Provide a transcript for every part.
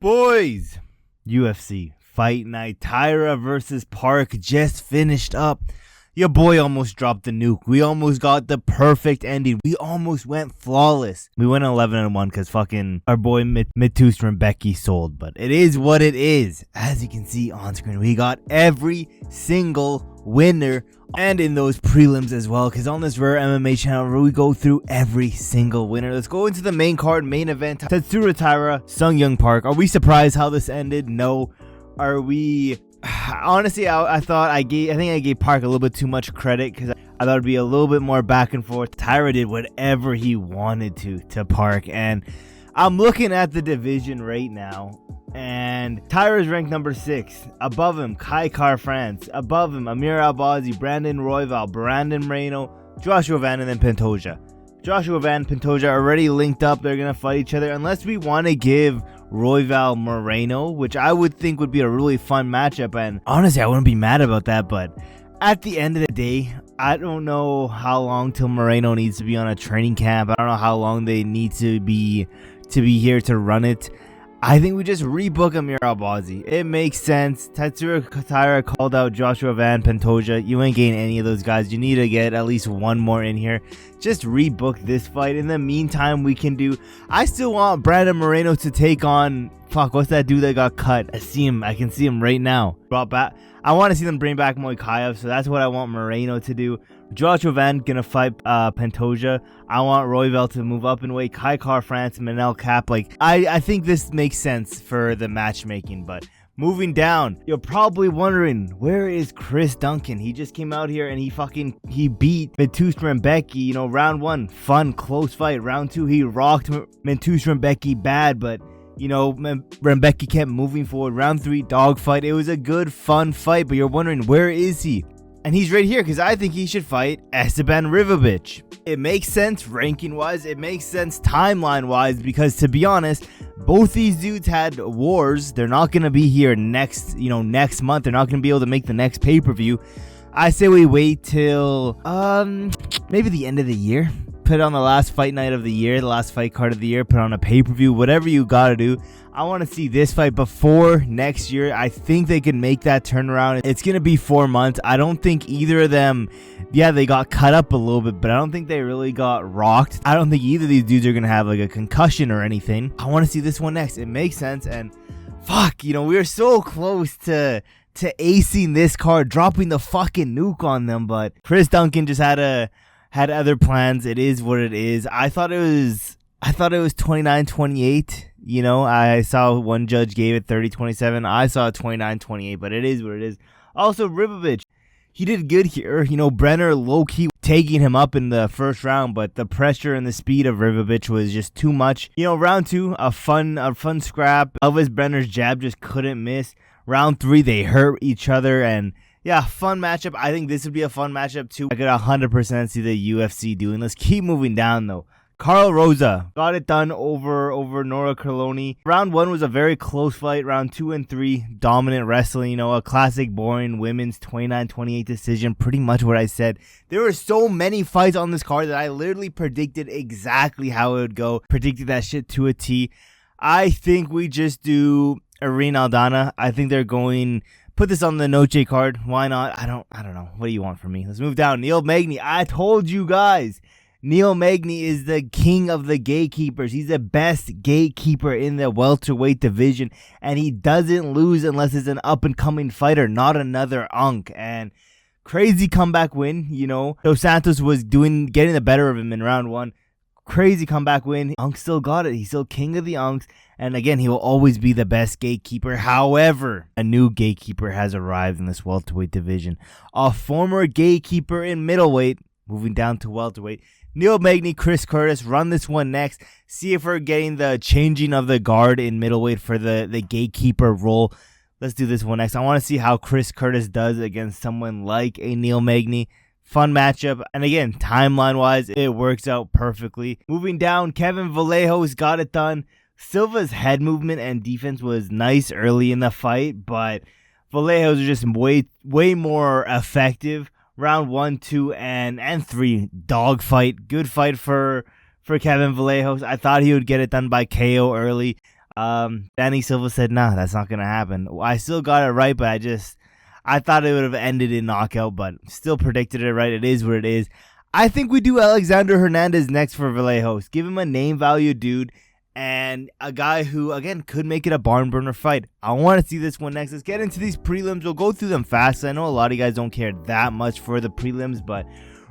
Boys, UFC Fight Night Taira versus Park just finished up. Your boy almost dropped the nuke. We almost got the perfect ending. We almost went flawless. We went 11-1 because fucking our boy Mateusz Rębecki sold. But it is what it is. As you can see on screen, we got every single winner. And in those prelims as well, because on this Rare MMA channel, we go through every single winner. Let's go into the main card, main event. Tatsuro Taira, Sung Young Park. Are we surprised how this ended? No. Are we? Honestly, I think I gave Park a little bit too much credit because I thought it'd be a little bit more back and forth. Taira did whatever he wanted to Park, and I'm looking at the division right now. And Taira is ranked number 6. Above him, Kaikar France. Above him, Amir Albazi, Brandon Royval, Brandon Moreno, Joshua Van, and then Pantoja. Joshua Van, Pantoja already linked up. They're going to fight each other. Unless we want to give Royval Moreno, which I would think would be a really fun matchup. And honestly, I wouldn't be mad about that. But at the end of the day, I don't know how long till Moreno needs to be on a training camp. I don't know how long they need to be here to run it. I think we just rebook Amir Albazi. It makes sense. Tatsuro Taira called out Joshua Van, Pantoja. You ain't getting any of those guys. You need to get at least one more in here. Just rebook this fight. In the meantime, we can do... I still want Brandon Moreno to take on... Fuck, what's that dude that got cut? I can see him right now. Brought back. I want to see them bring back Moikaev, so that's what I want Moreno to do. Joshua Van gonna fight Pantoja. I want Royval to move up in weight. Kaikar France, Manel Cap. Like, I think this makes sense for the matchmaking, but moving down, you're probably wondering, where is Chris Duncan? He just came out here and he beat Mateusz Rębecki, you know, round 1, fun, close fight. Round 2, he rocked Mateusz Rębecki bad, but you know, Rębecki kept moving forward. Round 3, dogfight. It was a good, fun fight, but you're wondering, where is he? And he's right here because I think he should fight Esteban Ribovics. It makes sense ranking-wise. It makes sense timeline-wise because, to be honest, both these dudes had wars. They're not going to be here next month. They're not going to be able to make the next pay-per-view. I say we wait till maybe the end of the year. Put on the last fight night of the year, the last fight card of the year, put on a pay-per-view, whatever you gotta do. I want to see this fight before next year. I think they can make that turnaround. It's gonna be 4 months. I don't think either of them, yeah, they got cut up a little bit, but I don't think they really got rocked. I don't think either of these dudes are gonna have like a concussion or anything. I want to see this one next. It makes sense, and fuck, you know, we were so close to acing this card, dropping the fucking nuke on them, but Chris Duncan just had other plans. It is what it is. I thought it was 29-28. You know, I saw one judge gave it 30-27. I saw it 29-28, but it is what it is. Also, Ribovics, he did good here. You know, Brener low-key taking him up in the first round, but the pressure and the speed of Ribovics was just too much. You know, round 2, a fun scrap. Elvis Brener's jab just couldn't miss. Round 3, they hurt each other, and yeah, fun matchup. I think this would be a fun matchup too. I could 100% see the UFC doing. Let's keep moving down though. Karol Rosa got it done over Nora Cornolle. Round 1 was a very close fight. Round 2 and 3, dominant wrestling. You know, a classic boring women's 29-28 decision. Pretty much what I said. There were so many fights on this card that I literally predicted exactly how it would go. Predicted that shit to a T. I think we just do Irene Aldana. I think they're going... Put this on the Noche card. Why not? I don't know. What do you want from me? Let's move down. Neil Magny. I told you guys. Neil Magny is the king of the gatekeepers. He's the best gatekeeper in the welterweight division. And he doesn't lose unless it's an up-and-coming fighter, not another unk. And crazy comeback win, you know. So Santos was getting the better of him in round 1. Crazy comeback win. Unk still got it. He's still king of the unks. And again, he will always be the best gatekeeper. However, a new gatekeeper has arrived in this welterweight division. A former gatekeeper in middleweight, moving down to welterweight. Neil Magny, Chris Curtis, run this one next. See if we're getting the changing of the guard in middleweight for the gatekeeper role. Let's do this one next. I want to see how Chris Curtis does against someone like a Neil Magny. Fun matchup, and again, timeline-wise, it works out perfectly. Moving down, Kevin Vallejos got it done. Silva's head movement and defense was nice early in the fight, but Vallejos was just way more effective. Round 1, 2, and 3, dogfight. Good fight for Kevin Vallejos. I thought he would get it done by KO early. Danny Silva said, nah, that's not going to happen. I still got it right, but I thought it would have ended in knockout, but still predicted it right. It is what it is. I think we do Alexander Hernandez next for Vallejos. Give him a name value dude and a guy who, again, could make it a barn burner fight. I want to see this one next. Let's get into these prelims. We'll go through them fast. I know a lot of you guys don't care that much for the prelims, but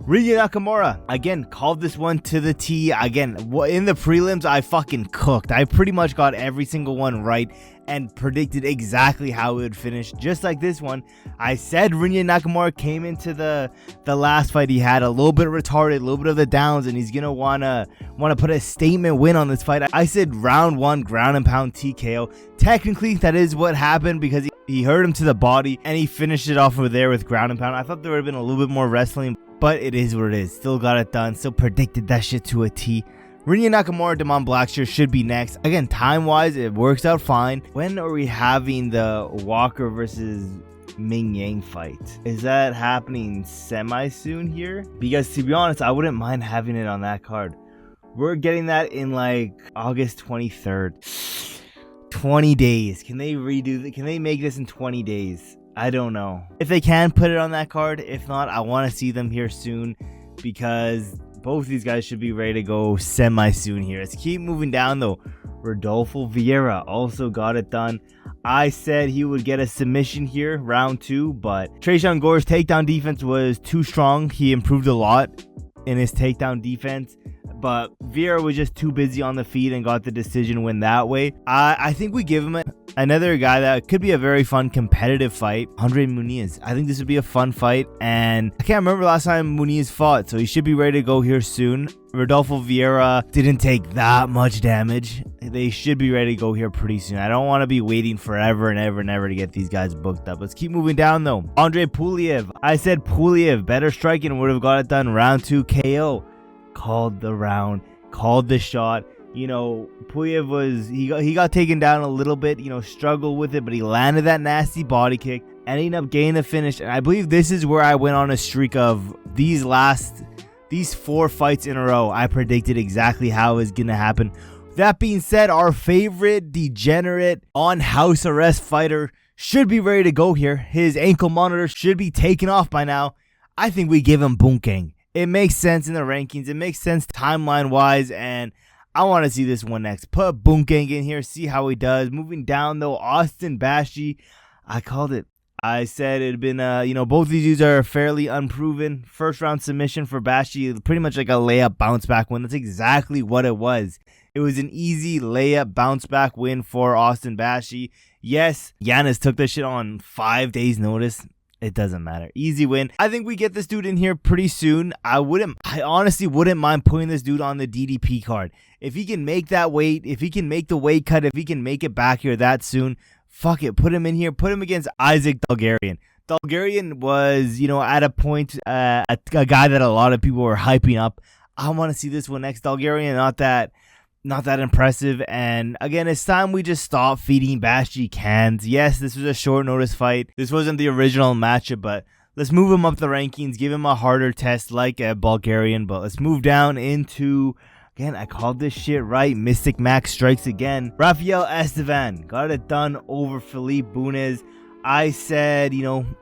Rinya Nakamura, again, called this one to the T. Again, in the prelims, I fucking cooked. I pretty much got every single one right and predicted exactly how it would finish. Just like this one, I said Rinya Nakamura came into the last fight. He had a little bit retarded, a little bit of the downs, and he's gonna wanna put a statement win on this fight. I said round 1 ground and pound TKO. Technically, that is what happened because he hurt him to the body and he finished it off over there with ground and pound. I thought there would have been a little bit more wrestling, but it is what it is. Still got it done. Still predicted that shit to a T. Rinya Nakamura, Damon Blackshear should be next. Again, time-wise, it works out fine. When are we having the Walker versus Ming Yang fight? Is that happening semi-soon here? Because to be honest, I wouldn't mind having it on that card. We're getting that in like August 23rd. 20 days. Can they can they make this in 20 days? I don't know. If they can put it on that card, if not, I want to see them here soon because both these guys should be ready to go semi-soon here. Let's keep moving down though. Rodolfo Vieira also got it done. I said he would get a submission here, round 2, but Tresean Gore's takedown defense was too strong. He improved a lot in his takedown defense, but Vieira was just too busy on the feet and got the decision win that way. I think we give him another guy that could be a very fun competitive fight, Andrey Muniz. I think this would be a fun fight, and I can't remember last time Muniz fought, so he should be ready to go here soon. Rodolfo Vieira didn't take that much damage. They should be ready to go here pretty soon. I don't want to be waiting forever and ever and ever to get these guys booked up. Let's keep moving down though. Andrey Pulyaev. I said Pulyaev, better striking, would have got it done. Round 2 KO. Called the round, called the shot. You know, Pulyaev was, he got taken down a little bit, you know, struggled with it, but he landed that nasty body kick, ending up getting the finish. And I believe this is where I went on a streak of these 4 fights in a row. I predicted exactly how it was going to happen. That being said, our favorite degenerate on house arrest fighter should be ready to go here. His ankle monitor should be taken off by now. I think we give him Duncan. It makes sense in the rankings. It makes sense timeline-wise, and I want to see this one next. Put Duncan in here, see how he does. Moving down, though, Austin Bashi. I called it. I said it had been, both these dudes are fairly unproven. First round submission for Bashi, pretty much like a layup bounce back win. That's exactly what it was. It was an easy layup bounce back win for Austin Bashi. Yes, Yannis took this shit on 5 days notice. It doesn't matter. Easy win. I think we get this dude in here pretty soon. I honestly wouldn't mind putting this dude on the DDP card. If he can make that weight, if he can make the weight cut, if he can make it back here that soon, fuck it. Put him in here. Put him against Isaac Dalgarian. Dalgarian was, at a point, a guy that a lot of people were hyping up. I want to see this one next. Dalgarian, not that impressive, and again, it's time we just stop feeding Bashi cans. Yes, this was a short notice fight. This wasn't the original matchup, but let's move him up the rankings, give him a harder test like a Bulgarian. But let's move down into, again, I called this shit right, Mystic Max strikes again. Rafael Estevam got it done over Felipe Bunes. I said,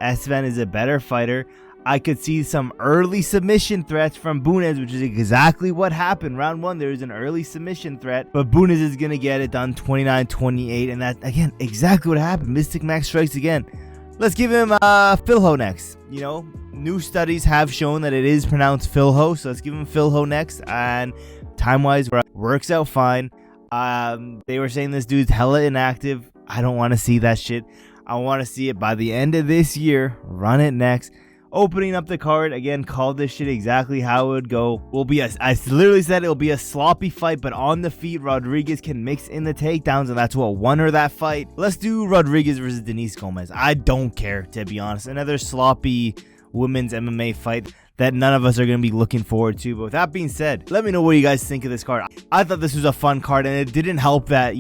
Esteban is a better fighter. I could see some early submission threats from Bunes, which is exactly what happened. Round 1, there was an early submission threat, but Bunes is going to get it done 29-28, and that's, again, exactly what happened. Mystic Max strikes again. Let's give him Philho next. New studies have shown that it is pronounced Philho, so let's give him Philho next, and time-wise, works out fine. They were saying this dude's hella inactive. I don't want to see that shit. I want to see it by the end of this year. Run it next. Opening up the card, again, called this shit exactly how it would go. I literally said it'll be a sloppy fight, but on the feet, Rodriguez can mix in the takedowns, and that's what won her that fight. Let's do Rodriguez versus Denise Gomez. I don't care, to be honest. Another sloppy women's MMA fight that none of us are going to be looking forward to. But with that being said, let me know what you guys think of this card. I thought this was a fun card, and it didn't help that,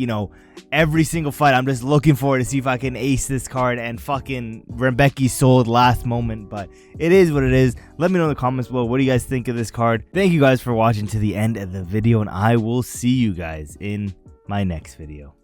every single fight I'm just looking forward to see if I can ace this card, and fucking Rębecki sold last moment. But it is what it is. Let me know in the comments below, what do you guys think of this card? Thank you guys for watching to the end of the video, and I will see you guys in my next video.